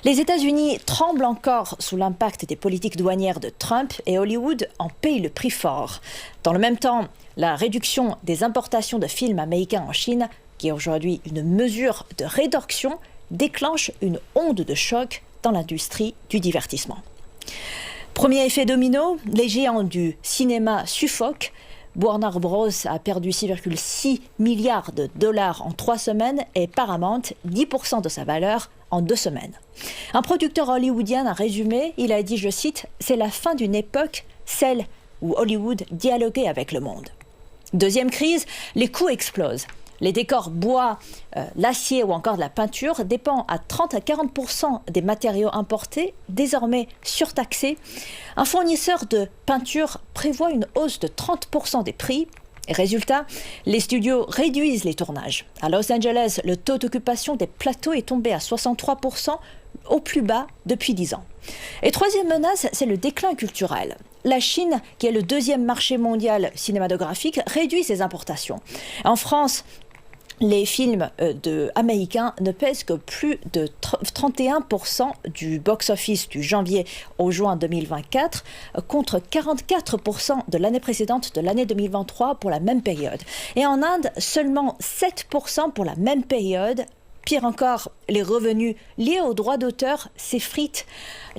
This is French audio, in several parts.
Les États-Unis tremblent encore sous l'impact des politiques douanières de Trump et Hollywood en paye le prix fort. Dans le même temps, la réduction des importations de films américains en Chine, qui est aujourd'hui une mesure de rétorsion, déclenche une onde de choc dans l'industrie du divertissement. Premier effet domino, les géants du cinéma suffoquent. Warner Bros. A perdu 6,6 milliards de dollars en 3 semaines et Paramount 10% de sa valeur en 2 semaines. Un producteur hollywoodien a résumé, il a dit, je cite, « C'est la fin d'une époque, celle où Hollywood dialoguait avec le monde ». Deuxième crise, les coûts explosent. Les décors bois, l'acier ou encore de la peinture dépendent à 30 à 40% des matériaux importés, désormais surtaxés. Un fournisseur de peinture prévoit une hausse de 30% des prix. Et résultat, les studios réduisent les tournages. À Los Angeles, le taux d'occupation des plateaux est tombé à 63%, au plus bas depuis 10 ans. Et troisième menace, c'est le déclin culturel. La Chine, qui est le deuxième marché mondial cinématographique, réduit ses importations. En France, les films américains ne pèsent que plus de 31% du box-office du janvier au juin 2024, contre 44% de l'année précédente, de l'année 2023, pour la même période. Et en Inde, seulement 7% pour la même période. Pire encore, les revenus liés aux droits d'auteur s'effritent.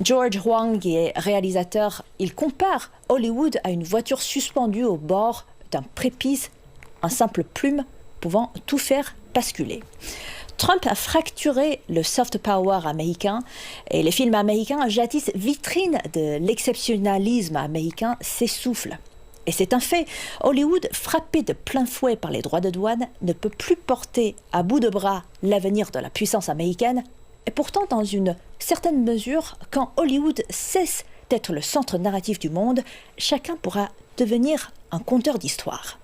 George Huang, qui est réalisateur, il compare Hollywood à une voiture suspendue au bord d'un prépice, un simple plume pouvant tout faire basculer. Trump a fracturé le soft power américain et les films américains, jadis vitrine de l'exceptionnalisme américain, s'essoufflent. Et c'est un fait, Hollywood, frappé de plein fouet par les droits de douane, ne peut plus porter à bout de bras l'avenir de la puissance américaine. Et pourtant, dans une certaine mesure, quand Hollywood cesse d'être le centre narratif du monde, chacun pourra devenir un conteur d'histoire.